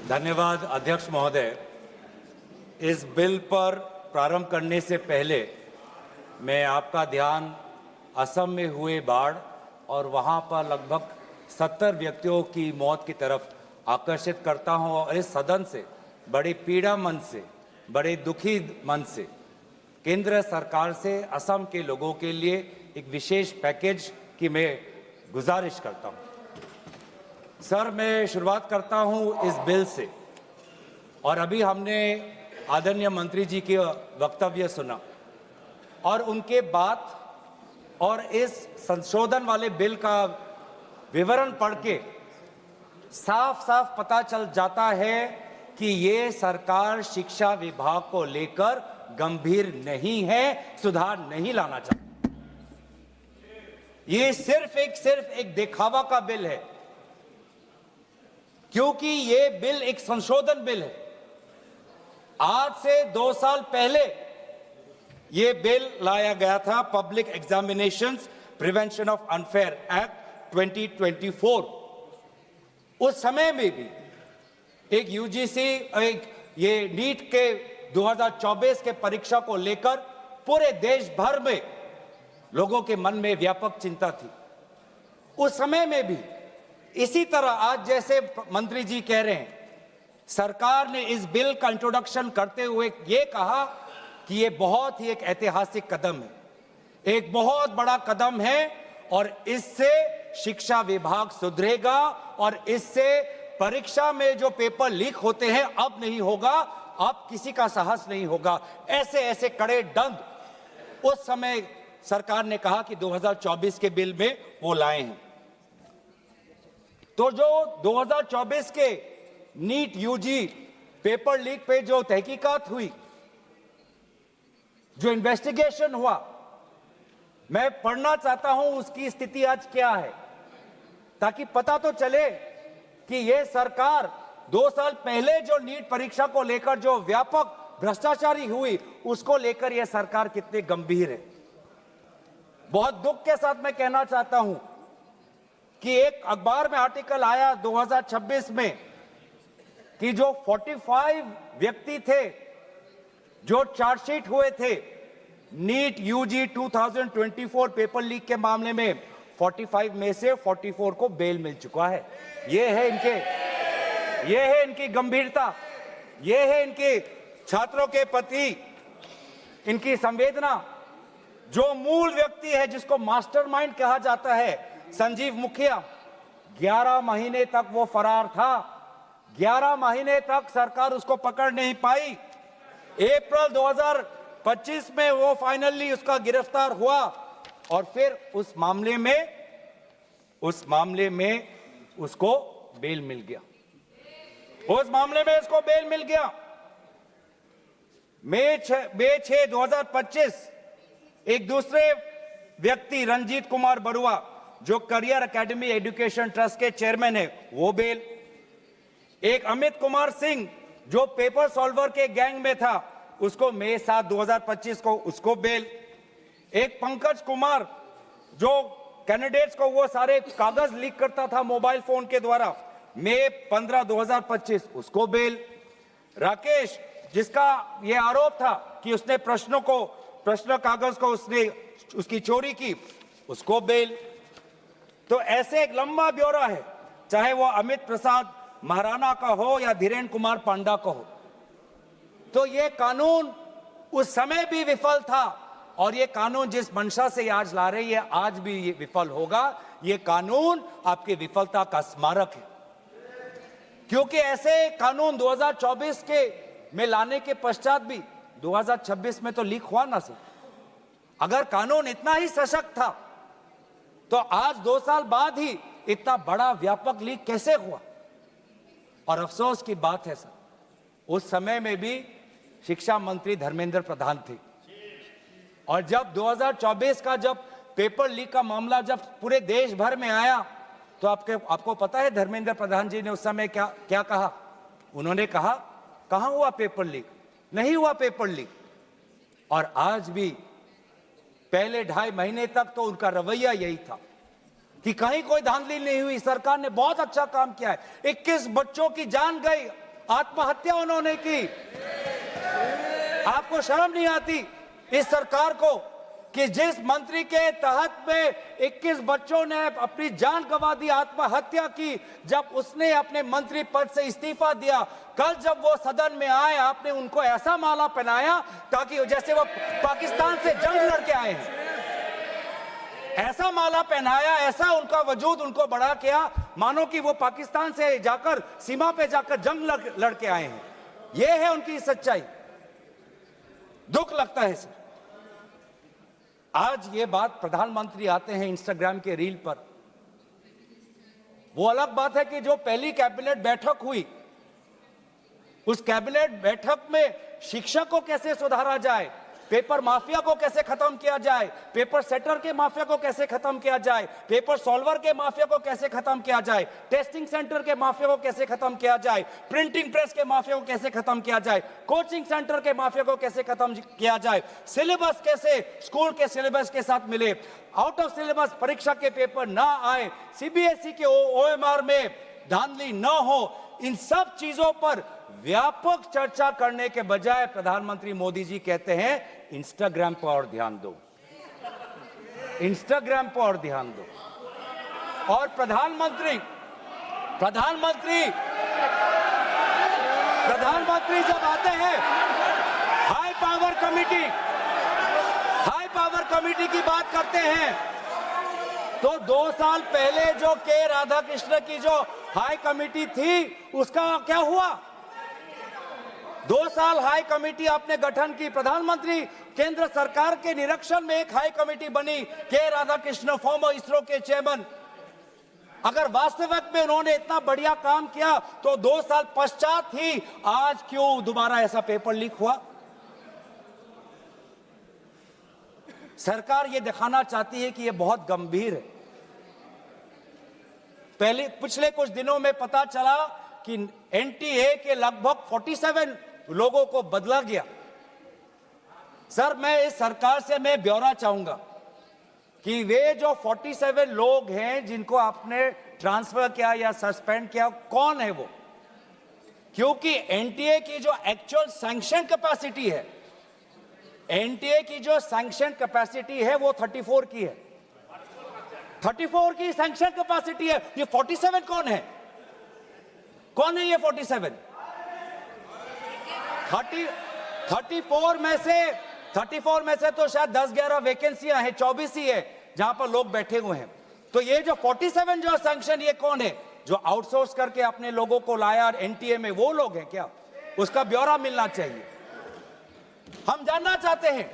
धन्यवाद अध्यक्ष महोदय। इस बिल पर प्रारंभ करने से पहले मैं आपका ध्यान असम में हुए बाढ़ और वहां पर लगभग 70 व्यक्तियों की मौत की तरफ आकर्षित करता हूं और इस सदन से बड़ी पीड़ा मन से, बड़े दुखी मन से केंद्र सरकार से असम के लोगों के लिए एक विशेष पैकेज की मैं गुजारिश करता हूं। सर, मैं शुरुआत करता हूं इस बिल से। और अभी हमने आदरणीय मंत्री जी के वक्तव्य सुना और उनके बात और इस संशोधन वाले बिल का विवरण पढ़ के साफ साफ पता चल जाता है कि ये सरकार शिक्षा विभाग को लेकर गंभीर नहीं है, सुधार नहीं लाना चाहती। ये सिर्फ एक दिखावा का बिल है, क्योंकि ये बिल एक संशोधन बिल है। आज से 2 साल पहले ये बिल लाया गया था, public examinations prevention of unfair act 2024। उस समय में भी एक यूजीसी ये नीट के 2024 के परीक्षा को लेकर पूरे देश भर में लोगों के मन में व्यापक चिंता थी। उस समय में भी इसी तरह आज जैसे मंत्री जी कह रहे हैं, सरकार ने इस बिल का इंट्रोडक्शन करते हुए ये कहा कि ये बहुत ही एक ऐतिहासिक कदम है, एक बहुत बड़ा कदम है और इससे शिक्षा विभाग सुधरेगा और इससे परीक्षा में जो पेपर लीक होते हैं अब नहीं होगा, अब किसी का साहस नहीं होगा। ऐसे कड़े दंड उस समय सरकार ने कहा कि 2024 के बिल में वो लाए हैं। तो जो 2024 के नीट यूजी पेपर लीक पे जो तहकीकात हुई, जो इन्वेस्टिगेशन हुआ, मैं पढ़ना चाहता हूं उसकी स्थिति आज क्या है, ताकि पता तो चले कि ये सरकार 2 साल पहले जो नीट परीक्षा को लेकर जो व्यापक भ्रष्टाचारी हुई उसको लेकर यह सरकार कितने गंभीर है। बहुत दुख के साथ मैं कहना चाहता हूं कि एक अखबार में आर्टिकल आया 2026 में कि जो 45 व्यक्ति थे जो चार्जशीट हुए थे नीट यूजी 2024 पेपर लीक के मामले में, 45 में से 44 को बेल मिल चुका है। ये है इनकी गंभीरता, ये है इनके छात्रों के प्रति इनकी संवेदना। जो मूल व्यक्ति है जिसको मास्टरमाइंड कहा जाता है, संजीव मुखिया, 11 महीने तक वो फरार था। 11 महीने तक सरकार उसको पकड़ नहीं पाई। अप्रैल 2025 में वो फाइनली उसका गिरफ्तार हुआ और फिर उस मामले में उसको बेल मिल गया। मई 6, 2025 एक दूसरे व्यक्ति रंजीत कुमार बरुआ जो करियर एकेडमी एजुकेशन ट्रस्ट के चेयरमैन है, वो बेल। एक अमित कुमार सिंह जो पेपर सॉल्वर के गैंग में था, उसको मई 7, 2025 को उसको बेल। एक पंकज कुमार जो कैंडिडेट्स को वो सारे कागज लीक करता था मोबाइल फोन के द्वारा, मई 15, 2025 उसको बेल। राकेश, जिसका ये आरोप था कि उसने प्रश्न कागज को उसकी चोरी की, उसको बेल। तो ऐसे एक लंबा ब्यौरा है, चाहे वो अमित प्रसाद महाराणा का हो या धीरेन्द्र कुमार पांडा का हो। तो ये कानून उस समय भी विफल था और ये कानून जिस मंशा से आज ला रही है आज भी ये विफल होगा। ये कानून आपकी विफलता का स्मारक है, क्योंकि ऐसे कानून 2024 के में लाने के पश्चात भी 2026 में तो लीक हुआ ना सर। अगर कानून इतना ही सशक्त था तो आज 2 साल बाद ही इतना बड़ा व्यापक लीक कैसे हुआ। और अफसोस की बात है सर, उस समय में भी शिक्षा मंत्री धर्मेंद्र प्रधान थे और जब 2024 का जब पेपर लीक का मामला जब पूरे देश भर में आया तो आपको पता है धर्मेंद्र प्रधान जी ने उस समय क्या कहा? उन्होंने कहा, कहां हुआ पेपर लीक? नहीं हुआ पेपर लीक। और आज भी पहले 2.5 महीने तक तो उनका रवैया यही था कि कहीं कोई धांधली नहीं हुई, सरकार ने बहुत अच्छा काम किया है। 21 बच्चों की जान गई आत्महत्या उन्होंने की। आपको शर्म नहीं आती इस सरकार को कि जिस मंत्री के तहत में 21 बच्चों ने अपनी जान गंवा दी, आत्महत्या की, जब उसने अपने मंत्री पद से इस्तीफा दिया, कल जब वो सदन में आए आपने उनको ऐसा माला पहनाया ताकि जैसे वो पाकिस्तान से जंग लड़के आए हैं, ऐसा माला पहनाया, ऐसा उनका वजूद उनको बड़ा किया मानो कि वो पाकिस्तान से जाकर सीमा पे जाकर जंग लड़के आए हैं। ये है उनकी सच्चाई। दुख लगता है सर। आज ये बात प्रधानमंत्री आते हैं इंस्टाग्राम के रील पर, वो अलग बात है कि जो पहली कैबिनेट बैठक हुई उस कैबिनेट बैठक में शिक्षा को कैसे सुधारा जाए, पेपर माफिया को कैसे खत्म किया जाए, पेपर सेटर के माफिया को कैसे खत्म किया जाए, पेपर सॉल्वर के माफिया को कैसे खत्म किया जाए, टेस्टिंग सेंटर के माफिया को कैसे खत्म किया जाए, प्रिंटिंग प्रेस के माफिया को कैसे खत्म किया जाए, कोचिंग सेंटर के माफिया को कैसे खत्म किया जाए, सिलेबस कैसे स्कूल के सिलेबस के साथ मिले, आउट ऑफ सिलेबस परीक्षा के पेपर ना आए, सीबीएसई के ओएमआर में धांधली न हो, इन सब चीजों पर व्यापक चर्चा करने के बजाय प्रधानमंत्री मोदी जी कहते हैं इंस्टाग्राम पर और ध्यान दो, इंस्टाग्राम पर और ध्यान दो। और प्रधानमंत्री जब आते हैं हाई पावर कमेटी की बात करते हैं, तो 2 साल पहले जो के राधाकृष्ण की जो हाई कमेटी थी उसका क्या हुआ? 2 साल हाई कमेटी आपने गठन की, प्रधानमंत्री केंद्र सरकार के निरीक्षण में एक हाई कमेटी बनी, के राधाकृष्ण फॉर्मर इसरो के चेयरमैन। अगर वास्तविक में उन्होंने इतना बढ़िया काम किया तो 2 साल पश्चात ही आज क्यों दोबारा ऐसा पेपर लीक हुआ? सरकार ये दिखाना चाहती है कि ये बहुत गंभीर है। पिछले कुछ दिनों में पता चला कि एनटीए के लगभग 47 लोगों को बदला गया। सर, मैं इस सरकार से मैं ब्यौरा चाहूंगा कि वे जो 47 लोग हैं जिनको आपने ट्रांसफर किया या सस्पेंड किया, कौन है वो? क्योंकि एनटीए की जो एक्चुअल सैंक्शन कैपेसिटी है, एनटीए की जो सैंक्शन कैपेसिटी है वो 34 की है, 34 की सैंक्शन कैपेसिटी है। ये 47 कौन है? कौन है ये 47? 34 में से तो शायद 10-11 वैकेंसियां हैं, 24 ही है जहां पर लोग बैठे हुए हैं। तो ये जो 47 जो सैंक्शन, ये कौन है? जो आउटसोर्स करके अपने लोगों को लाया एनटीए में, वो लोग हैं क्या? उसका ब्यौरा मिलना चाहिए। हम जानना चाहते हैं,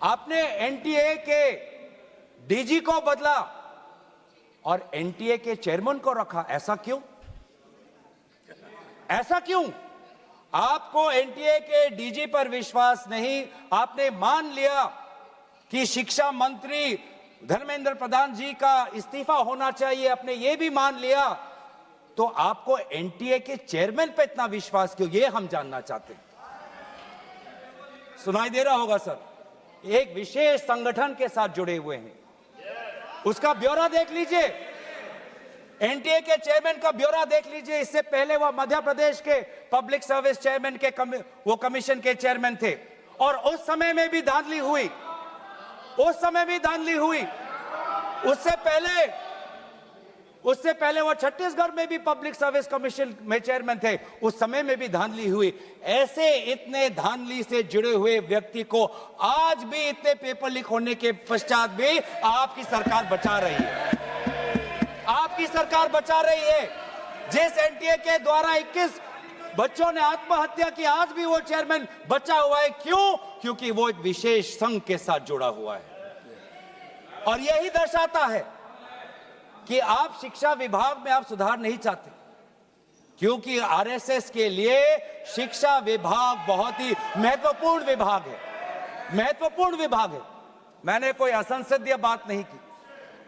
आपने एनटीए के डीजी को बदला और एनटीए के चेयरमैन को रखा, ऐसा क्यों? ऐसा क्यों? आपको एनटीए के डीजी पर विश्वास नहीं, आपने मान लिया कि शिक्षा मंत्री धर्मेंद्र प्रधान जी का इस्तीफा होना चाहिए, आपने ये भी मान लिया, तो आपको एनटीए के चेयरमैन पे इतना विश्वास क्यों? ये हम जानना चाहते हैं। सुनाई दे रहा होगा सर, एक विशेष संगठन के साथ जुड़े हुए हैं, उसका ब्यौरा देख लीजिए, एनटीए के चेयरमैन का ब्यौरा देख लीजिए। इससे पहले वह मध्य प्रदेश के पब्लिक सर्विस चेयरमैन के वो कमीशन के चेयरमैन थे, और उस समय में भी धांधली हुई, उससे पहले वो छत्तीसगढ़ में भी पब्लिक सर्विस कमीशन में चेयरमैन थे, उस समय में भी धांधली हुई। ऐसे इतने धांधली से जुड़े हुए व्यक्ति को आज भी इतने पेपर लीक होने के पश्चात भी आपकी सरकार बचा रही है, आपकी सरकार बचा रही है। जिस एनटीए के द्वारा 21 बच्चों ने आत्महत्या की, आज भी वो चेयरमैन बचा हुआ है। क्यों? क्योंकि वो एक विशेष संघ के साथ जुड़ा हुआ है। और यही दर्शाता है कि आप शिक्षा विभाग में आप सुधार नहीं चाहते, क्योंकि आरएसएस के लिए शिक्षा विभाग बहुत ही महत्वपूर्ण विभाग है, मैंने कोई असंसदीय बात नहीं की।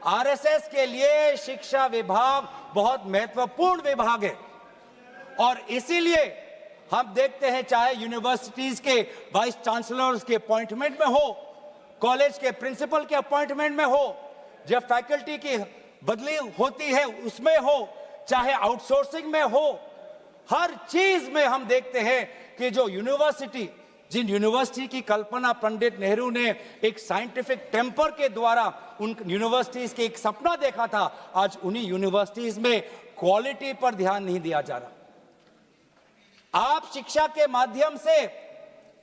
आरएसएस के लिए शिक्षा विभाग बहुत महत्वपूर्ण विभाग है, और इसीलिए हम देखते हैं चाहे यूनिवर्सिटीज के वाइस चांसलर्स के अपॉइंटमेंट में हो, कॉलेज के प्रिंसिपल के अपॉइंटमेंट में हो, जब फैकल्टी की बदली होती है उसमें हो, चाहे आउटसोर्सिंग में हो, हर चीज में हम देखते हैं कि जो यूनिवर्सिटी, जिन यूनिवर्सिटी की कल्पना पंडित नेहरू ने एक साइंटिफिक टेम्पर के द्वारा उन यूनिवर्सिटीज के एक सपना देखा था, आज उन्हीं यूनिवर्सिटीज में क्वालिटी पर ध्यान नहीं दिया जा रहा। आप शिक्षा के माध्यम से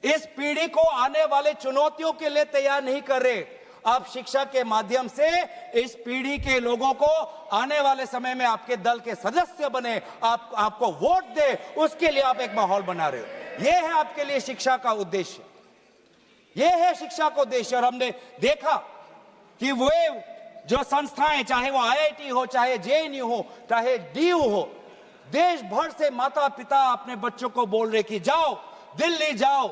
इस पीढ़ी को आने वाले चुनौतियों के लिए तैयार नहीं कर रहे। आप शिक्षा के माध्यम से इस पीढ़ी के लोगों को आने वाले समय में आपके दल के सदस्य बने, आपको वोट दे, उसके लिए आप एक माहौल बना रहे हो। यह है आपके लिए शिक्षा का उद्देश्य, यह है शिक्षा का उद्देश्य। और हमने देखा कि वे जो संस्थाएं, चाहे वो आईआईटी हो, चाहे जेएनयू हो, चाहे डीयू हो, देश भर से माता पिता अपने बच्चों को बोल रहे कि जाओ दिल्ली जाओ,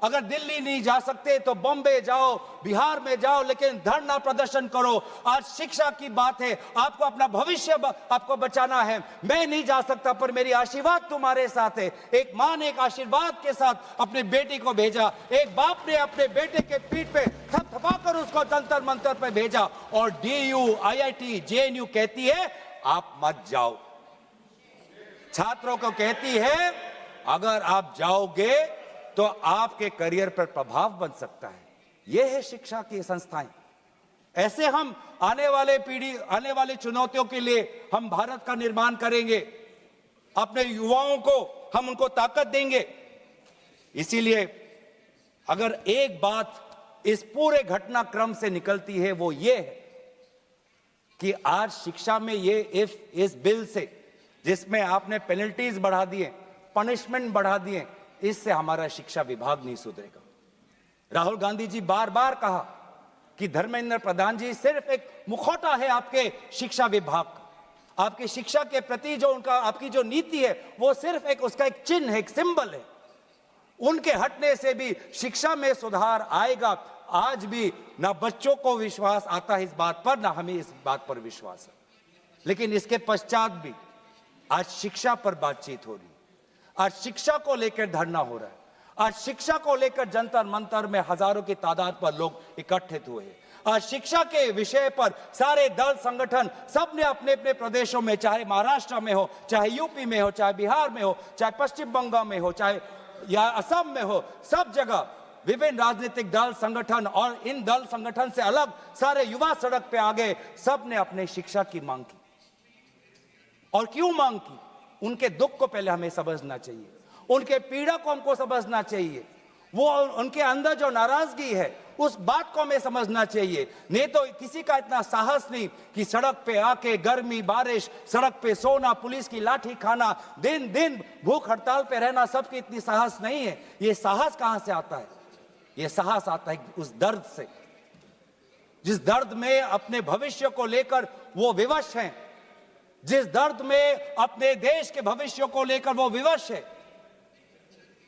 अगर दिल्ली नहीं जा सकते तो बॉम्बे जाओ, बिहार में जाओ, लेकिन धरना प्रदर्शन करो। आज शिक्षा की बात है, आपको अपना भविष्य आपको बचाना है। मैं नहीं जा सकता पर मेरी आशीर्वाद तुम्हारे साथ है। एक मां ने एक आशीर्वाद के साथ अपनी बेटी को भेजा, एक बाप ने अपने बेटे के पीठ पे थपथपाकर उसको जंतर मंतर पे भेजा, और डीयू, आईआईटी, जेएनयू कहती है आप मत जाओ। छात्रों को कहती है अगर आप जाओगे तो आपके करियर पर प्रभाव बन सकता है। यह है शिक्षा की संस्थाएं। ऐसे हम आने वाले चुनौतियों के लिए हम भारत का निर्माण करेंगे, अपने युवाओं को हम उनको ताकत देंगे। इसीलिए अगर एक बात इस पूरे घटनाक्रम से निकलती है वो ये है कि आज शिक्षा में ये इस बिल से, जिसमें आपने पेनल्टीज बढ़ा दिए, पनिशमेंट बढ़ा दिए, इससे हमारा शिक्षा विभाग नहीं सुधरेगा। राहुल गांधी जी बार बार कहा कि धर्मेंद्र प्रधान जी सिर्फ एक मुखौटा है आपके शिक्षा विभाग का। आपकी शिक्षा के प्रति जो आपकी जो नीति है वो सिर्फ उसका एक चिन्ह है, एक सिंबल है। उनके हटने से भी शिक्षा में सुधार आएगा। आज भी ना बच्चों को विश्वास आता है इस बात पर, ना हमें इस बात पर विश्वास है। लेकिन इसके पश्चात भी आज शिक्षा पर बातचीत हो रही है, आज शिक्षा को लेकर धरना हो रहा है, आज शिक्षा को लेकर जंतर मंतर में हजारों की तादाद पर लोग इकट्ठित हुए हैं। आज शिक्षा के विषय पर सारे दल संगठन सब ने अपने अपने प्रदेशों में, चाहे महाराष्ट्र में हो, चाहे यूपी में हो, चाहे बिहार में हो, चाहे पश्चिम बंगाल में हो, चाहे या असम में हो, सब जगह विभिन्न राजनीतिक दल संगठन और इन दल संगठन से अलग सारे युवा सड़क पे आ गए। सब ने अपने शिक्षा की मांग की। और क्यों मांग की? उनके दुख को पहले हमें समझना चाहिए, उनके पीड़ा को हमको समझना चाहिए, वो उनके अंदर जो नाराजगी है उस बात को हमें समझना चाहिए। नहीं तो किसी का इतना साहस नहीं कि सड़क पे आके गर्मी बारिश, सड़क पे सोना, पुलिस की लाठी खाना, दिन दिन भूख हड़ताल पे रहना, सबकी इतनी साहस नहीं है। ये साहस कहां से आता है? ये साहस आता है उस दर्द से, जिस दर्द में अपने भविष्य को लेकर वो विवश हैं, जिस दर्द में अपने देश के भविष्य को लेकर वो विवश है,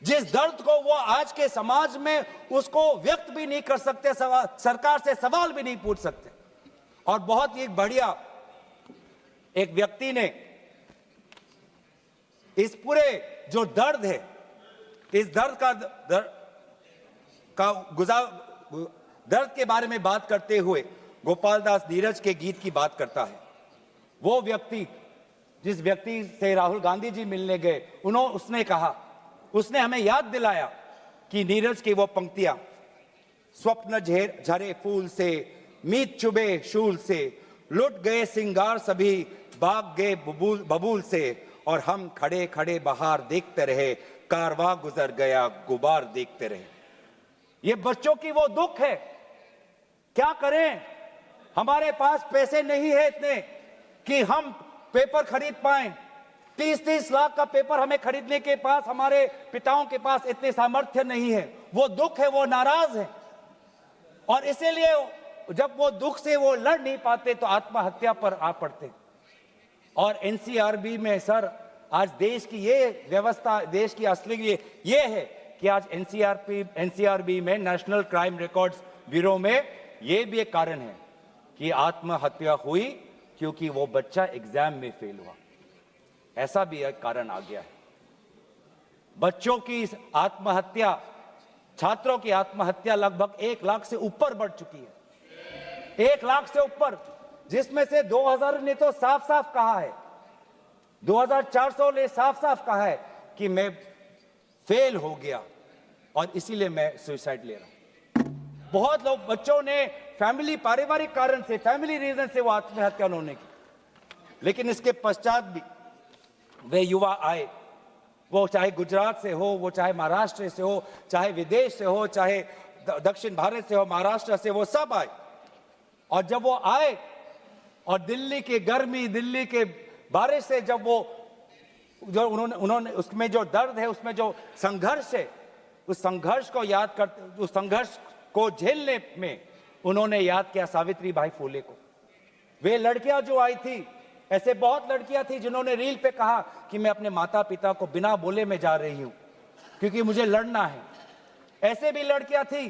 जिस दर्द को वो आज के समाज में उसको व्यक्त भी नहीं कर सकते, सरकार से सवाल भी नहीं पूछ सकते। और बहुत ही बढ़िया एक व्यक्ति ने इस पूरे जो दर्द है, इस दर्द के बारे में बात करते हुए गोपाल दास नीरज के गीत की बात करता है। वो व्यक्ति जिस व्यक्ति से राहुल गांधी जी मिलने गए, उसने कहा, उसने हमें याद दिलाया कि नीरज की वो पंक्तियां, स्वप्न झरे फूल से, मीत चुबे शूल से, लुट गए सिंगार सभी, भाग गए बबूल से, और हम खड़े खड़े बहार देखते रहे, कारवां गुजर गया गुबार देखते रहे। ये बच्चों की वो दुख है। क्या करें? हमारे पास पैसे नहीं है इतने कि हम पेपर खरीद पाएं। 30-30 लाख का पेपर हमें खरीदने के पास, हमारे पिताओं के पास इतने सामर्थ्य नहीं है। वो दुख है, वो नाराज है, और इसीलिए जब वो दुख से वो लड़ नहीं पाते तो आत्महत्या पर आ पड़ते। और एनसीआरबी में सर, आज देश की ये व्यवस्था, देश की असली ये है कि आज एनसीआरबी में, नेशनल क्राइम रिकॉर्ड्स ब्यूरो में, ये भी एक कारण है कि आत्महत्या हुई क्योंकि वो बच्चा एग्जाम में फेल हुआ। ऐसा भी एक कारण आ गया है। बच्चों की आत्महत्या, छात्रों की आत्महत्या लगभग 1 लाख से ऊपर बढ़ चुकी है। 1 लाख से ऊपर, जिसमें से 2000 ने तो साफ साफ कहा है, 2400 ने साफ साफ कहा है कि मैं फेल हो गया और इसीलिए मैं सुसाइड ले रहा हूं। बहुत लोग बच्चों ने फैमिली पारिवारिक कारण से, फैमिली रीजन से वो आत्महत्या उन्होंने की, लेकिन इसके पश्चात भी वे युवा आए, वो चाहे गुजरात से हो, वो चाहे महाराष्ट्र से हो, चाहे विदेश से हो, चाहे दक्षिण भारत से हो, महाराष्ट्र से, वो सब आए। और जब वो आए और दिल्ली की गर्मी, दिल्ली के बारिश से जब वो जो उन्होंने उसमें जो दर्द है, उसमें जो संघर्ष है, उस संघर्ष को याद करते, उस संघर्ष को झेलने में उन्होंने याद किया सावित्री बाई फुले को। वे लड़कियां जो आई थी, ऐसे बहुत लड़कियां थी जिन्होंने रील पे कहा कि मैं अपने माता पिता को बिना बोले में जा रही हूं क्योंकि मुझे लड़ना है। ऐसे भी लड़कियां थी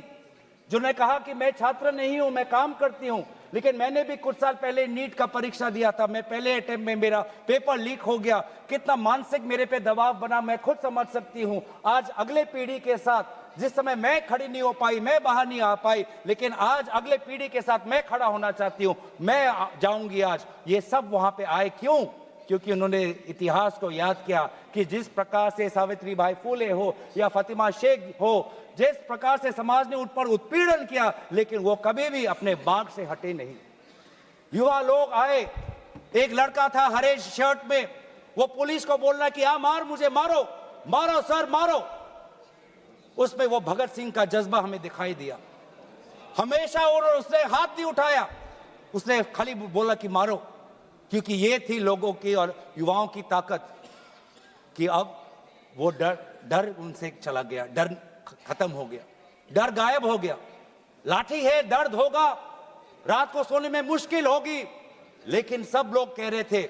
जिन्होंने कहा कि मैं छात्र नहीं हूं, मैं काम करती हूं, लेकिन मैंने भी कुछ साल पहले नीट का परीक्षा दिया था, मैं पहले अटेम्प्ट में मेरा पेपर लीक हो गया, कितना मानसिक मेरे पे दबाव बना मैं खुद समझ सकती हूं। आज अगले पीढ़ी के साथ, जिस समय मैं खड़ी नहीं हो पाई, मैं बाहर नहीं आ पाई, लेकिन आज अगले पीढ़ी के साथ मैं खड़ा होना चाहती हूं, मैं जाऊंगी आज। ये सब वहां पे आए क्यों? क्योंकि उन्होंने इतिहास को याद किया कि जिस प्रकार से सावित्री बाई फुले हो या फातिमा शेख हो, जिस प्रकार से समाज ने उन पर उत्पीड़न किया, लेकिन वो कभी भी अपने बाग से हटे नहीं। युवा लोग आए, एक लड़का था हरे शर्ट में, वो पुलिस को बोल रहा कि आ मार, मुझे मारो, मारो सर मारो। उसमें वो भगत सिंह का जज्बा हमें दिखाई दिया। हमेशा उसने हाथ नहीं उठाया, उसने खाली बोला कि मारो, क्योंकि ये थी लोगों की और युवाओं की ताकत कि अब वो डर उनसे चला गया, डर खत्म हो गया, डर गायब हो गया। लाठी है, दर्द होगा, रात को सोने में मुश्किल होगी, लेकिन सब लोग कह रहे थे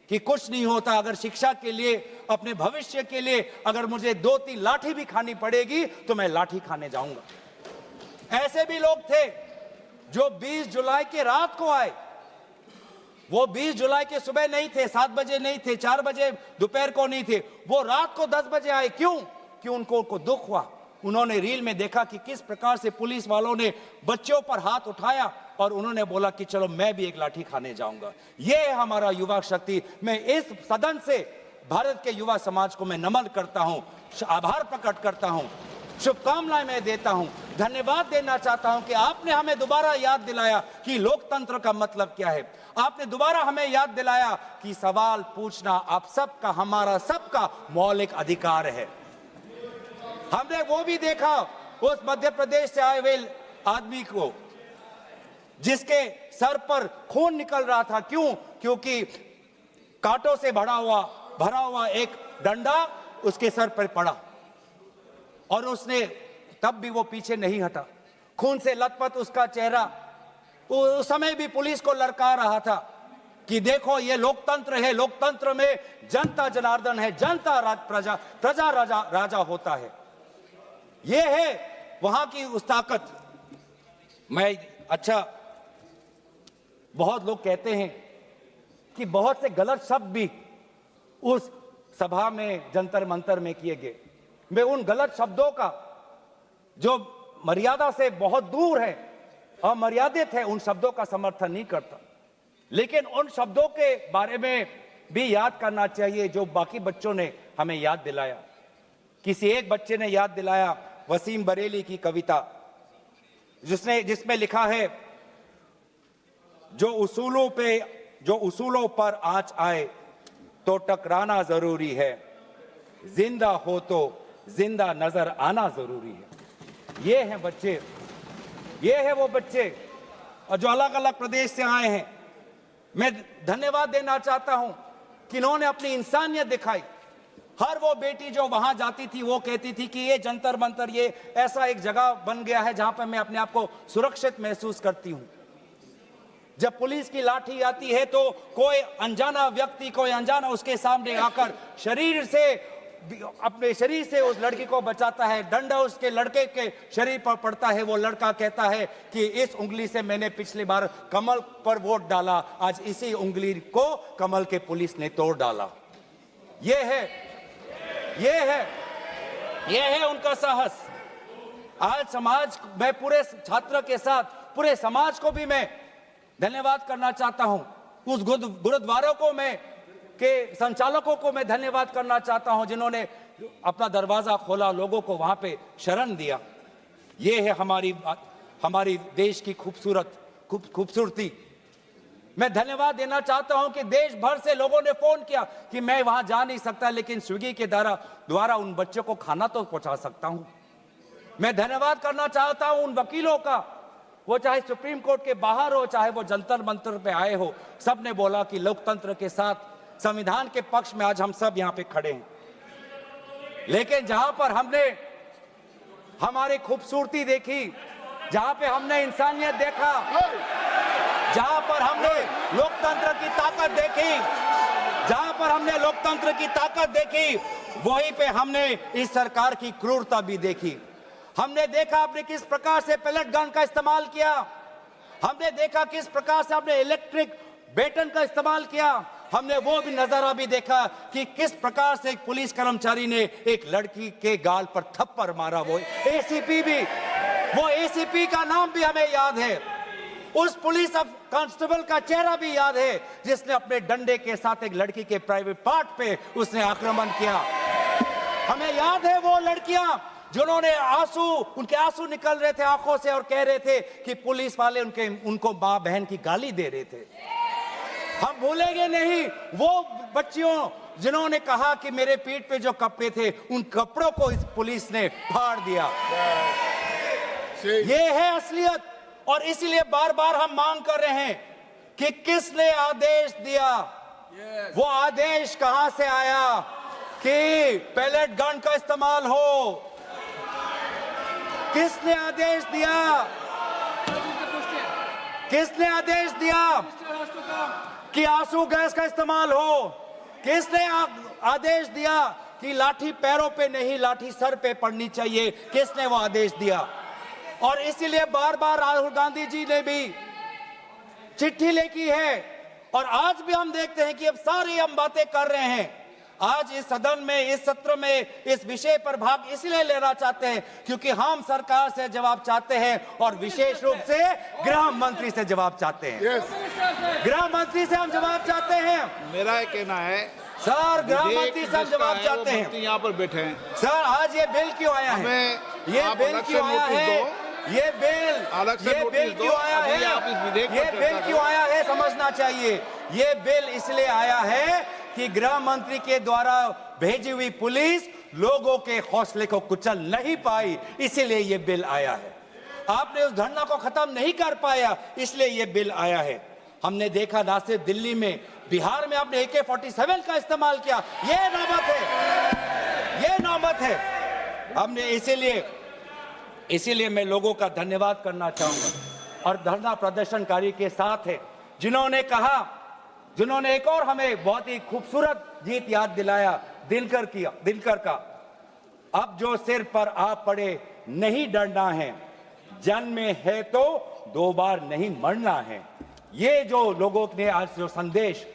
कि कुछ नहीं होता, अगर शिक्षा के लिए, अपने भविष्य के लिए अगर मुझे 2-3 लाठी भी खानी पड़ेगी तो मैं लाठी खाने जाऊंगा। ऐसे भी लोग थे जो 20 जुलाई के रात को आए। वो 20 जुलाई के सुबह नहीं थे, 7 बजे नहीं थे, 4 बजे दोपहर को नहीं थे, वो रात को 10 बजे आए। क्यों? क्यों? उनको दुख हुआ। उन्होंने रील में देखा कि किस प्रकार से पुलिस वालों ने बच्चों पर हाथ उठाया और उन्होंने बोला कि चलो मैं भी एक लाठी खाने जाऊंगा। ये है हमारा युवा शक्ति। मैं इस सदन से भारत के युवा समाज को मैं नमन करता हूं, आभार प्रकट करता हूं, शुभकामनाएं मैं देता हूं, धन्यवाद देना चाहता हूं कि आपने हमें दोबारा याद दिलाया कि लोकतंत्र का मतलब क्या है। आपने दोबारा हमें याद दिलाया कि सवाल पूछना आप सबका, हमारा सबका मौलिक अधिकार है। हमने वो भी देखा उस मध्य प्रदेश से आए हुए आदमी को जिसके सर पर खून निकल रहा था। क्यों? क्योंकि कांटों से भरा हुआ एक डंडा उसके सर पर पड़ा और उसने तब भी वो पीछे नहीं हटा। खून से लथपथ उसका चेहरा, उस समय भी पुलिस को ललकार रहा था कि देखो ये लोकतंत्र है, लोकतंत्र में जनता जनार्दन है, जनता प्रजा राजा होता है। ये है वहां की उस ताकत। बहुत लोग कहते हैं कि बहुत से गलत शब्द भी उस सभा में, जंतर मंतर में किए गए। मैं उन गलत शब्दों का जो मर्यादा से बहुत दूर है, अमर्यादित है, उन शब्दों का समर्थन नहीं करता, लेकिन उन शब्दों के बारे में भी याद करना चाहिए जो बाकी बच्चों ने हमें याद दिलाया। किसी एक बच्चे ने याद दिलाया वसीम बरेली की कविता, जिसमें लिखा है, जो उसूलों पर आंच आए तो टकराना जरूरी है, जिंदा हो तो जिंदा नजर आना जरूरी है। ये हैं बच्चे, ये है वो बच्चे और जो अलग अलग प्रदेश से आए हैं। मैं धन्यवाद देना चाहता हूं कि इन्होंने अपनी इंसानियत दिखाई। हर वो बेटी जो वहां जाती थी वो कहती थी कि ये जंतर मंतर, ये ऐसा एक जगह बन गया है जहां पर मैं अपने आप को सुरक्षित महसूस करती हूं। जब पुलिस की लाठी आती है तो कोई अनजाना व्यक्ति, कोई अनजाना उसके सामने आकर अपने शरीर से उस लड़की को बचाता है। डंडा उसके लड़के के शरीर पर पड़ता है। वो लड़का कहता है कि इस उंगली से मैंने पिछली बार कमल पर वोट डाला, आज इसी उंगली को कमल के पुलिस ने तोड़ डाला। ये है उनका साहस। आज समाज, मैं पूरे छात्र के साथ पूरे समाज को भी मैं धन्यवाद करना चाहता हूं। उस गुरुद्वारों को के संचालकों को मैं धन्यवाद करना चाहता हूं जिन्होंने अपना दरवाजा खोला, लोगों को वहां पे शरण दिया। ये है हमारी देश की खूबसूरती। मैं धन्यवाद देना चाहता हूं कि देश भर से लोगों ने फोन किया कि मैं वहां जा नहीं सकता, लेकिन स्विगी के द्वारा उन बच्चों को खाना तो पहुंचा सकता हूं। मैं धन्यवाद करना चाहता हूं उन वकीलों का, वो चाहे सुप्रीम कोर्ट के बाहर हो, चाहे वो जंतर मंतर पे आए हो, सबने बोला कि लोकतंत्र के साथ, संविधान के पक्ष में आज हम सब यहां पे खड़े हैं। लेकिन जहां पर हमने हमारी खूबसूरती देखी, जहां पे हमने इंसानियत देखा, जहां पर हमने लोकतंत्र की ताकत देखी, जहां पर हमने लोकतंत्र की ताकत देखी, वहीं पे हमने इस सरकार की क्रूरता भी देखी। हमने देखा आपने किस प्रकार से पैलेट गन का इस्तेमाल किया, हमने देखा किस प्रकार से आपने इलेक्ट्रिक बेटन का इस्तेमाल किया, हमने वो भी नजारा भी देखा कि किस प्रकार से एक पुलिस कर्मचारी ने एक लड़की के गाल पर थप्पड़ मारा। वो एसीपी का नाम भी हमें याद है, उस पुलिस कांस्टेबल का चेहरा भी याद है जिसने अपने डंडे के साथ एक लड़की के प्राइवेट पार्ट पे उसने आक्रमण किया। हमें याद है वो लड़कियां जिन्होंने उनके आंसू निकल रहे थे आंखों से और कह रहे थे कि पुलिस वाले उनको मां बहन की गाली दे रहे थे। हम भूलेंगे नहीं वो बच्चियों जिन्होंने कहा कि मेरे पीठ पे जो कपड़े थे उन कपड़ों को इस पुलिस ने फाड़ दिया। ये है असलियत, और इसीलिए बार बार हम मांग कर रहे हैं कि किसने आदेश दिया, वो आदेश कहां से आया कि पैलेट गन का इस्तेमाल हो, किसने आदेश दिया, किसने आदेश दिया कि आंसू गैस का इस्तेमाल हो, किसने आदेश दिया कि लाठी पैरों पे नहीं लाठी सर पे पड़नी चाहिए, किसने वो आदेश दिया। और इसीलिए बार बार राहुल गांधी जी ने भी चिट्ठी लिखी है, और आज भी हम देखते हैं कि अब सारी हम बातें कर रहे हैं। आज इस सदन में, इस सत्र में इस विषय पर भाग इसलिए लेना चाहते हैं क्योंकि हम सरकार से जवाब चाहते हैं, और विशेष रूप से गृह मंत्री से जवाब चाहते हैं। गृह मंत्री से हम जवाब चाहते हैं। मेरा ये कहना है सर, गृह मंत्री से हम जवाब चाहते हैं। यहाँ पर बैठे हैं सर, आज ये बिल क्यों आया है, ये बिल क्यों आया है, ये बिल क्यों आया है, ये बिल क्यों आया है समझना चाहिए। ये बिल इसलिए आया है कि गृह मंत्री के द्वारा भेजी हुई पुलिस लोगों के हौसले को कुचल नहीं पाई, इसीलिए ये बिल आया है। आपने उस धरना को खत्म नहीं कर पाया, इसलिए ये बिल आया है। हमने देखा ना सिर्फ दिल्ली में, बिहार में आपने AK-47 का इस्तेमाल किया। ये नौबत है। हमने इसीलिए मैं लोगों का धन्यवाद करना चाहूंगा, और धरना प्रदर्शनकारी के साथ है जिन्होंने एक और हमें बहुत ही खूबसूरत गीत याद दिलाया, दिनकर का। अब जो सिर पर आ पड़े नहीं डरना है, जन्म में है तो 2 बार नहीं मरना है। ये जो लोगों ने आज जो संदेश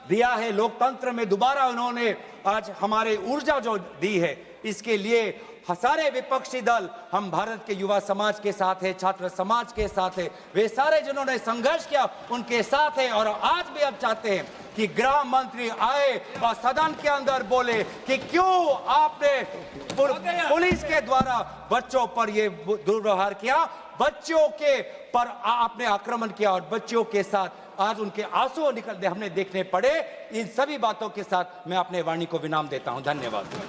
दिया है लोकतंत्र में, दोबारा उन्होंने आज हमारे ऊर्जा जो दी है, इसके लिए सारे विपक्षी दल, हम भारत के युवा समाज के साथ है, छात्र समाज के साथ है, वे सारे जिन्होंने संघर्ष किया उनके साथ है। और आज भी अब चाहते हैं कि गृह मंत्री आए और सदन के अंदर बोले कि क्यों आपने पुलिस के द्वारा बच्चों पर ये दुर्व्यवहार किया, बच्चों के पर आपने आक्रमण किया, और बच्चों के साथ आज उनके आंसू निकलते हमने देखने पड़े। इन सभी बातों के साथ मैं अपने वाणी को विराम देता हूं। धन्यवाद।